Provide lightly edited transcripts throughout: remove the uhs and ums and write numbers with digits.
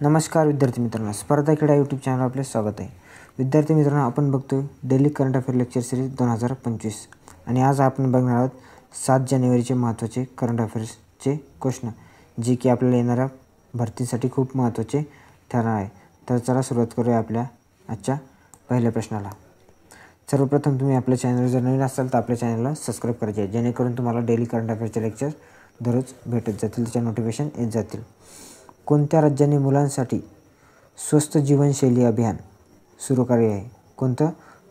नमस्कार विद्यार्थी मित्रांनो, स्पर्धा क्रीडा यूट्यूब चॅनल आपले स्वागत आहे. विद्यार्थी मित्रांनो, आपण बघतोय daily current affair lecture series 2025 आणि आज आपण बघणार आहोत 7 जानेवारीचे महत्त्वाचे करंट अफेअर्सचे क्वेश्चन, जे की आपल्याला येणाऱ्या भरतीसाठी खूप महत्त्वाचे ठरणार आहे. तर चला सुरुवात करूया आपल्या आजच्या पहिल्या प्रश्नाला. सर्वप्रथम तुम्ही आपल्या चॅनलवर जर नवीन असाल तर आपल्या चॅनलला सबस्क्राईब करायचे आहे, जेणेकरून तुम्हाला डेली करंट अफेअरचे लेक्चर दररोज भेटत जातील, त्याच्या नोटिफिकेशन येत जातील. कोणत्या राज्याने मुलांसाठी स्वस्थ जीवनशैली अभियान सुरू केले आहे? कोणतं?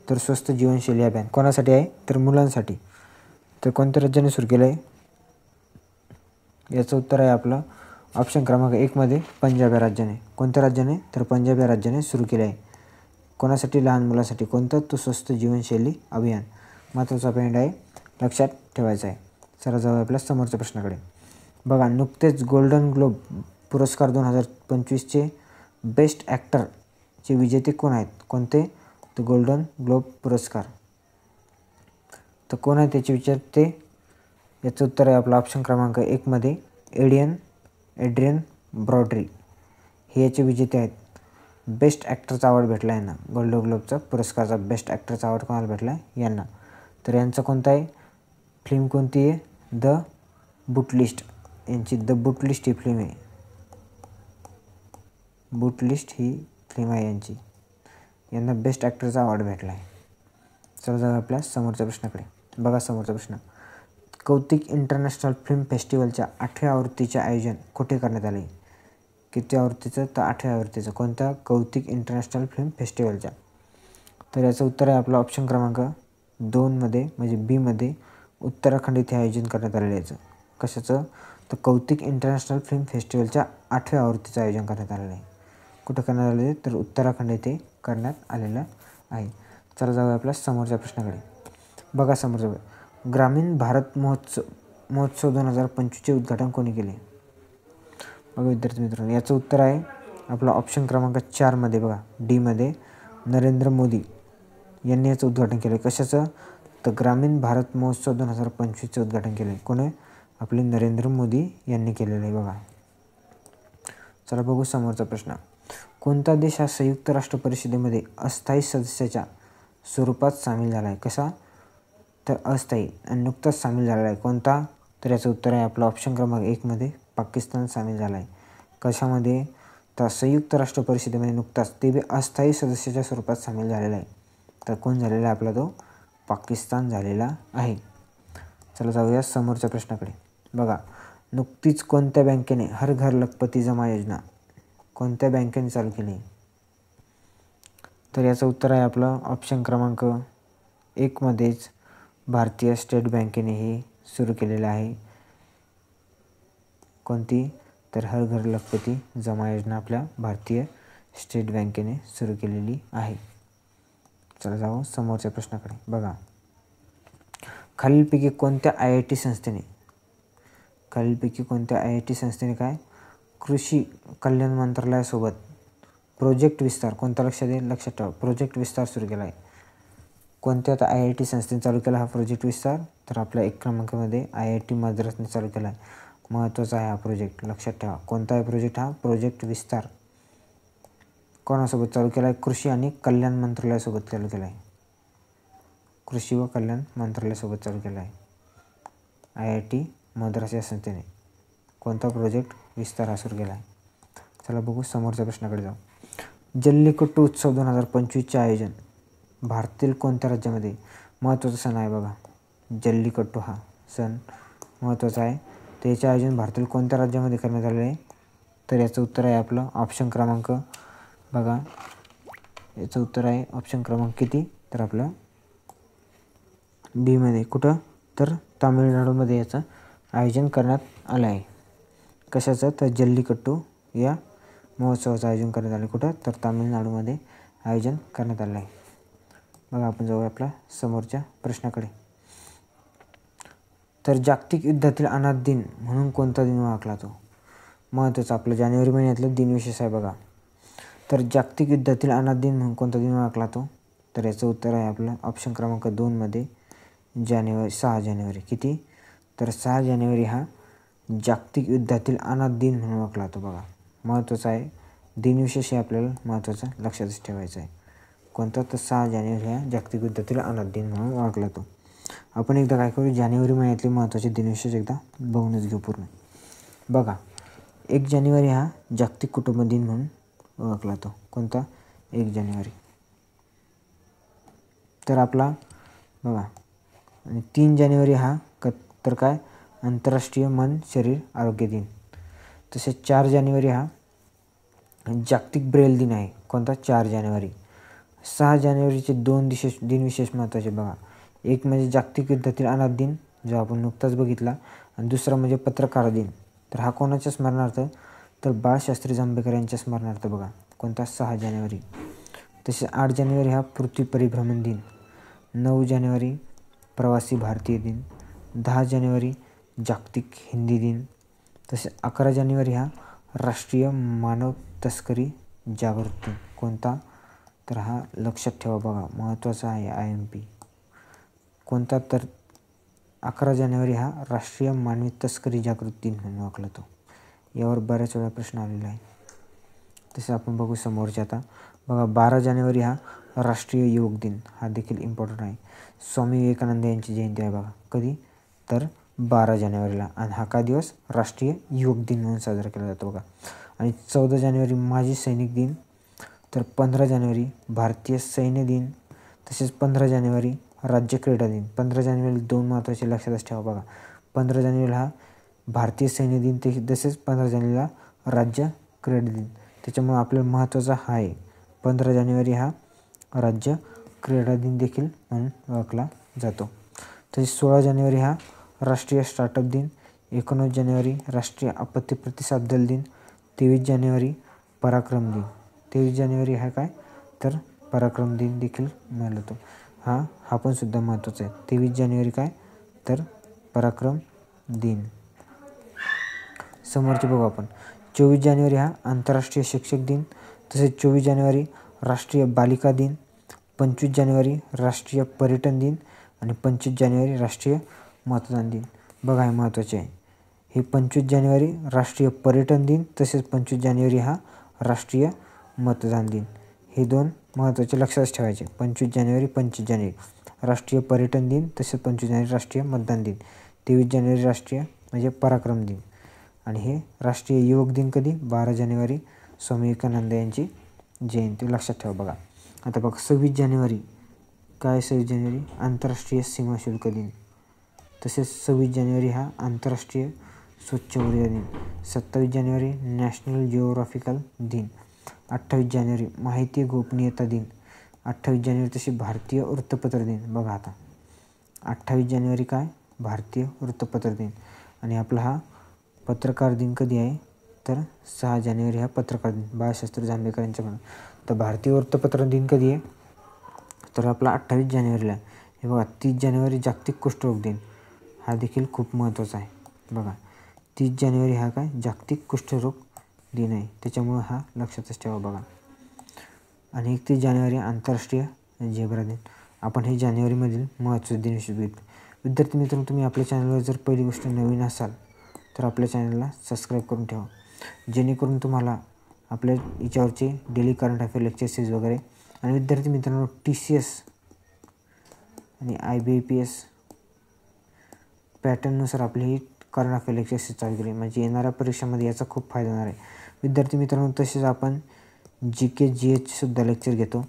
तर स्वस्थ जीवनशैली अभियान कोणासाठी आहे? तर मुलांसाठी. तर कोणत्या राज्याने सुरू केलं आहे? याचं उत्तर आहे आपलं ऑप्शन क्रमांक 1 मध्ये पंजाब या राज्याने. कोणत्या राज्याने? तर पंजाब या राज्याने सुरू केलं आहे. कोणासाठी? लहान मुलांसाठी. कोणतं? तो स्वस्थ जीवनशैली अभियान. महत्त्वाचा पॉईंट आहे, लक्षात ठेवायचा आहे. चला जाऊया आपल्या समोरच्या प्रश्नाकडे. बघा, नुकतेच गोल्डन ग्लोब पुरस्कार 2025चे बेस्ट ॲक्टरचे विजेते कोण आहेत? कोणते? तर गोल्डन ग्लोब पुरस्कार. तर कोण आहे त्याचे विचारते? याचं उत्तर आहे आपला ऑप्शन क्रमांक 1 मध्ये एड्रियन ब्रॉडरी हे याचे विजेते आहेत. बेस्ट ॲक्टरचा अवॉर्ड भेटला यांना. गोल्डन ग्लोबचा पुरस्कारचा बेस्ट ॲक्टरचा अवॉर्ड कोणाला भेटला आहे? यांना. तर यांचं कोणतं आहे? फिल्म कोणती आहे? द बुटलिस्ट. यांची द बुटलिस्ट ही फिल्म आहे. बुटलिस्ट ही फिल्म आहे यांची. यांना बेस्ट ॲक्टरचा अवॉर्ड भेटला आहे. चला जाऊ आपल्या समोरच्या प्रश्नाकडे. बघा समोरचा प्रश्न. कौतिक इंटरनॅशनल फिल्म फेस्टिवलच्या 8व्या आवृत्तीचे आयोजन कुठे करण्यात आले? किती आवृत्तीचं? तर 8व्या आवृत्तीचं. कोणत्या? Kautik international film फेस्टिवलच्या. तर याचं उत्तर आहे आपलं ऑप्शन क्रमांक 2 मध्ये म्हणजे बी मध्ये उत्तराखंड इथे आयोजन करण्यात आलेलं याचं. कशाचं? तर कौतिक इंटरनॅशनल फिल्म फेस्टिवलच्या 8व्या आवृत्तीचं आयोजन करण्यात आलेलं आहे. कुठं करण्यात आलेलं आहे? तर उत्तराखंड येथे करण्यात आलेलं आहे. चला जाऊया आपल्या समोरच्या प्रश्नाकडे. बघा समोरचा. ग्रामीण भारत महोत्सव 2025चे उद्घाटन कोणी केले? बघा विद्यार्थी मित्रांनो, याचं उत्तर आहे आपला ऑप्शन क्रमांक 4 मध्ये. बघा डी मध्ये नरेंद्र मोदी यांनी याचं उद्घाटन केलं. कशाचं? तर ग्रामीण भारत महोत्सव 2025चं उद्घाटन केलं. कोण आहे? आपले नरेंद्र मोदी यांनी केलेलं आहे. बघा चला बघू समोरचा प्रश्न. कोणता देश हा संयुक्त राष्ट्र परिषदेमध्ये अस्थायी सदस्याच्या स्वरूपात सामील झाला आहे? कसा? तर अस्थायी आणि नुकताच सामील झालेला आहे. कोणता? तर याचं उत्तर आहे आपलं ऑप्शन क्रमांक 1 मध्ये पाकिस्तान सामील झाला आहे. कशामध्ये? तर संयुक्त राष्ट्र परिषदेमध्ये नुकताच, ते बी अस्थायी सदस्याच्या स्वरूपात सामील झालेला आहे. तर कोण झालेला आहे आपला? तो पाकिस्तान झालेला आहे. चला जाऊया समोरच्या प्रश्नाकडे. बघा, नुकतीच कोणत्या बँकेने हर घर लखपती जमा योजना कोणत्या बँकेने चालू केली? तर याचं उत्तर आहे आपलं ऑप्शन क्रमांक 1 मध्येच भारतीय स्टेट बँकेने हे सुरू केलेलं आहे. कोणती? तर हर घर लखपती जमा योजना आपल्या भारतीय स्टेट बँकेने सुरू केलेली आहे. चला जाऊ समोरच्या प्रश्नाकडे. बघा, खालीलपैकी कोणत्या IIT संस्थेने काय कृषी कल्याण मंत्रालयासोबत प्रोजेक्ट विस्तार, कोणता? लक्षात ठेवा, प्रोजेक्ट विस्तार सुरू केला आहे. कोणत्या? तर IIT संस्थेने चालू केला हा प्रोजेक्ट विस्तार? तर आपल्या 1 क्रमांकामध्ये IIT मद्रासने चालू केला आहे. महत्त्वाचा आहे हा प्रोजेक्ट, लक्षात ठेवा. कोणता आहे प्रोजेक्ट हा? प्रोजेक्ट विस्तार. कोणासोबत चालू केला आहे? कृषी आणि कल्याण मंत्रालयासोबत चालू केला आहे. कृषी व कल्याण मंत्रालयासोबत चालू केला आहे IIT मद्रास या संस्थेने. कोणता? प्रोजेक्ट विस्तार हा सुरू केला आहे. चला बघू समोरच्या प्रश्नाकडे जाऊ. जल्लीकट्टू उत्सव 2025चे आयोजन भारतातील कोणत्या राज्यामध्ये? महत्त्वाचा सण आहे बघा, जल्लीकट्टू हा सण महत्त्वाचा आहे. तर याचे आयोजन भारतातील कोणत्या राज्यामध्ये करण्यात आले आहे? तर याचं उत्तर आहे आपलं ऑप्शन क्रमांक, बघा याचं उत्तर आहे ऑप्शन क्रमांक किती? तर आपलं बी मध्ये. कुठं? तर तामिळनाडूमध्ये याचं आयोजन करण्यात आलं आहे. कशाचं? तर जल्लीकट्टू या महोत्सवाचं आयोजन करण्यात आलं. कुठं? तर तामिळनाडूमध्ये आयोजन करण्यात आलं आहे. बघा आपण जाऊ आपल्या समोरच्या प्रश्नाकडे. तर जागतिक युद्धातील अनाथ दिन म्हणून कोणता दिन ओळखला तो? महत्त्वाचा आपलं जानेवारी महिन्यातलं दिनविशेष आहे. बघा, तर जागतिक युद्धातील अनाथ दिन म्हणून कोणता दिन ओळखला तो? तर याचं उत्तर आहे आपलं ऑप्शन क्रमांक 2 मध्ये 6 जानेवारी. किती? तर 6 जानेवारी हा जागतिक युद्धातील अनाथ दिन म्हणून ओळखला जातो. बघा महत्त्वाचा आहे, दिनविशेष हे आपल्याला महत्त्वाचं लक्षातच ठेवायचं आहे. कोणता? तर 6 जानेवारी हा जागतिक विद्यार्थी अनाथ दिन म्हणून ओळखला तो. आपण एकदा काय करू, जानेवारी महिन्यातले महत्त्वाचे दिनविशेष एकदा बघूनच घेऊ पूर्ण. बघा, 1 जानेवारी हा जागतिक कुटुंब दिन म्हणून ओळखला तो. कोणता? 1 जानेवारी. तर आपला बघा, आणि 3 जानेवारी हा तर काय? आंतरराष्ट्रीय मन शरीर आरोग्य दिन. तसेच 4 जानेवारी हा जागतिक ब्रेल दिन आहे. कोणता? 4 जानेवारी. 6 जानेवारीचे 2 दिनविशेष महत्त्वाचे बघा. एक म्हणजे जागतिक विद्यार्थी अनाथ दिन, जो आपण नुकताच बघितला, आणि दुसरा म्हणजे पत्रकार दिन. तर हा कोणाच्या स्मरणार्थ? तर बाळशास्त्री जांभेकर यांच्या स्मरणार्थ बघा. कोणता? 6 जानेवारी. तसेच 8 जानेवारी हा पृथ्वी परिभ्रमण दिन. 9 जानेवारी प्रवासी भारतीय दिन. 10 जानेवारी जागतिक हिंदी दिन. तसेच 11 जानेवारी हा राष्ट्रीय मानव तस्करी जागृती दिन. कोणता? तर हा लक्षात ठेवा बघा, महत्त्वाचा आहे IMP. कोणता? तर 11 जानेवारी हा राष्ट्रीय मानवी तस्करी जागृती दिन म्हणून ओळखला तो. यावर बऱ्याच वेळा प्रश्न आलेला आहे. तसे आपण बघू समोरचे आता बघा. 12 जानेवारी हा राष्ट्रीय योग दिन. हा देखील इम्पॉर्टंट आहे. स्वामी विवेकानंद यांची जयंती आहे बघा. कधी? तर 12 जानेवारीला. आणि हा का दिवस? राष्ट्रीय योग दिन म्हणून साजरा केला जातो बघा. आणि 14 जानेवारी माजी सैनिक दिन. तर 15 जानेवारी भारतीय सैन्य दिन. तसेच 15 जानेवारी राज्य क्रीडा दिन. 15 जानेवारी 2 महत्त्वाचे लक्षातच ठेवा बघा. 15 जानेवारीला हा भारतीय सैन्य दिन, तसेच 15 जानेवारीला राज्य क्रीडा दिन. त्याच्यामुळे आपल्याला महत्त्वाचा हा आहे. 15 जानेवारी हा राज्य क्रीडा दिन देखील म्हणून ओळखला जातो. तसेच 16 जानेवारी हा राष्ट्रीय स्टार्टअप दिन. 19 जानेवारी राष्ट्रीय आपत्ती प्रतिसाद दल दिन. 23 जानेवारी पराक्रम दिन. 23 जानेवारी हा काय? तर पराक्रम दिन देखील मानला जातो. हा पण सुद्धा महत्त्वाचा आहे. 23 जानेवारी काय? तर पराक्रम दिन. समोरचे बघू आपण. 24 जानेवारी हा आंतरराष्ट्रीय शिक्षक दिन. तसेच 24 जानेवारी राष्ट्रीय बालिका दिन. 25 जानेवारी राष्ट्रीय पर्यटन दिन. आणि 25 जानेवारी राष्ट्रीय मतदान दिन. बघा, हे महत्त्वाचे आहे. हे 25 जानेवारी राष्ट्रीय पर्यटन दिन, तसेच 25 जानेवारी हा राष्ट्रीय मतदान दिन. हे 2 महत्त्वाचे लक्षात ठेवायचे. 25 जानेवारी 25 जानेवारी राष्ट्रीय पर्यटन दिन, तसेच 25 जानेवारी राष्ट्रीय मतदान दिन. 23 जानेवारी राष्ट्रीय म्हणजे पराक्रम दिन. आणि हे राष्ट्रीय युवक दिन कधी? 12 जानेवारी स्वामी विवेकानंद यांची जयंती लक्षात ठेवा बघा. आता बघा, 26 जानेवारी काय? 26 जानेवारी आंतरराष्ट्रीय सीमा शुल्क दिन. तसेच 26 जानेवारी हा आंतरराष्ट्रीय स्वच्छ ऊर्जा दिन. 27 जानेवारी नॅशनल जिओग्राफिकल दिन. 28 जानेवारी माहिती गोपनीयता दिन. 28 जानेवारी तशी भारतीय वृत्तपत्र दिन. बघा आता 28 जानेवारी काय? भारतीय वृत्तपत्र दिन. आणि आपला हा पत्रकार दिन कधी आहे? तर 6 जानेवारी हा पत्रकार दिन बाळशास्त्री जांभेकर यांच्या म्हणून. तर भारतीय वृत्तपत्र दिन कधी आहे? तर आपला 28 जानेवारीला आहे. हे बघा, 30 जानेवारी जागतिक कुष्ठरोग दिन. हा देखील खूप महत्त्वाचा आहे बघा. 30 जानेवारी हा काय? जागतिक कुष्ठरोग दिन आहे. त्याच्यामुळं हा लक्षातच ठेवा बघा. आणि 31 जानेवारी आंतरराष्ट्रीय झेब्रा दिन. आपण हे जानेवारीमधील महत्त्वाचे दिनविशेष बघितले. विद्यार्थी मित्रांनो, तुम्ही आपल्या चॅनलवर जर पहिली गोष्ट नवीन असाल तर आपल्या चॅनलला सबस्क्राईब करून ठेवा, जेणेकरून तुम्हाला आपल्या याच्यावरचे daily current affair lecture series वगैरे. आणि विद्यार्थी मित्रांनो, TCS आणि IBPS पॅटर्ननुसार आपली ही करंट अफेअर लेक्चर सीरीज चालू केली, म्हणजे येणाऱ्या परीक्षामध्ये याचा खूप फायदा होणार आहे. विद्यार्थी मित्रांनो, तसेच आपण GK GH सुद्धा लेक्चर घेतो.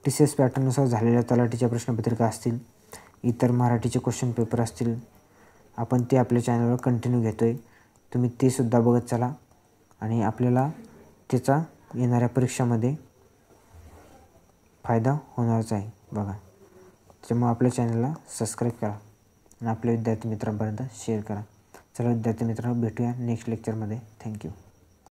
TCS पॅटर्ननुसार झालेल्या तलाठीच्या प्रश्नपत्रिका असतील, इतर मराठीचे क्वेश्चन पेपर असतील, आपण ते आपल्या चॅनलवर कंटिन्यू घेतो आहे. तुम्ही ते सुद्धा बघत चला आणि आपल्याला त्याचा येणाऱ्या परीक्षामध्ये फायदा होणारच आहे बघा. त्याच्यामुळे आपल्या चॅनलला सबस्क्राईब करा आणि आपल्या विद्यार्थी मित्रांपर्यंत शेअर करा. चला विद्यार्थी मित्रांनो, भेटूया नेक्स्ट लेक्चरमध्ये. थँक्यू.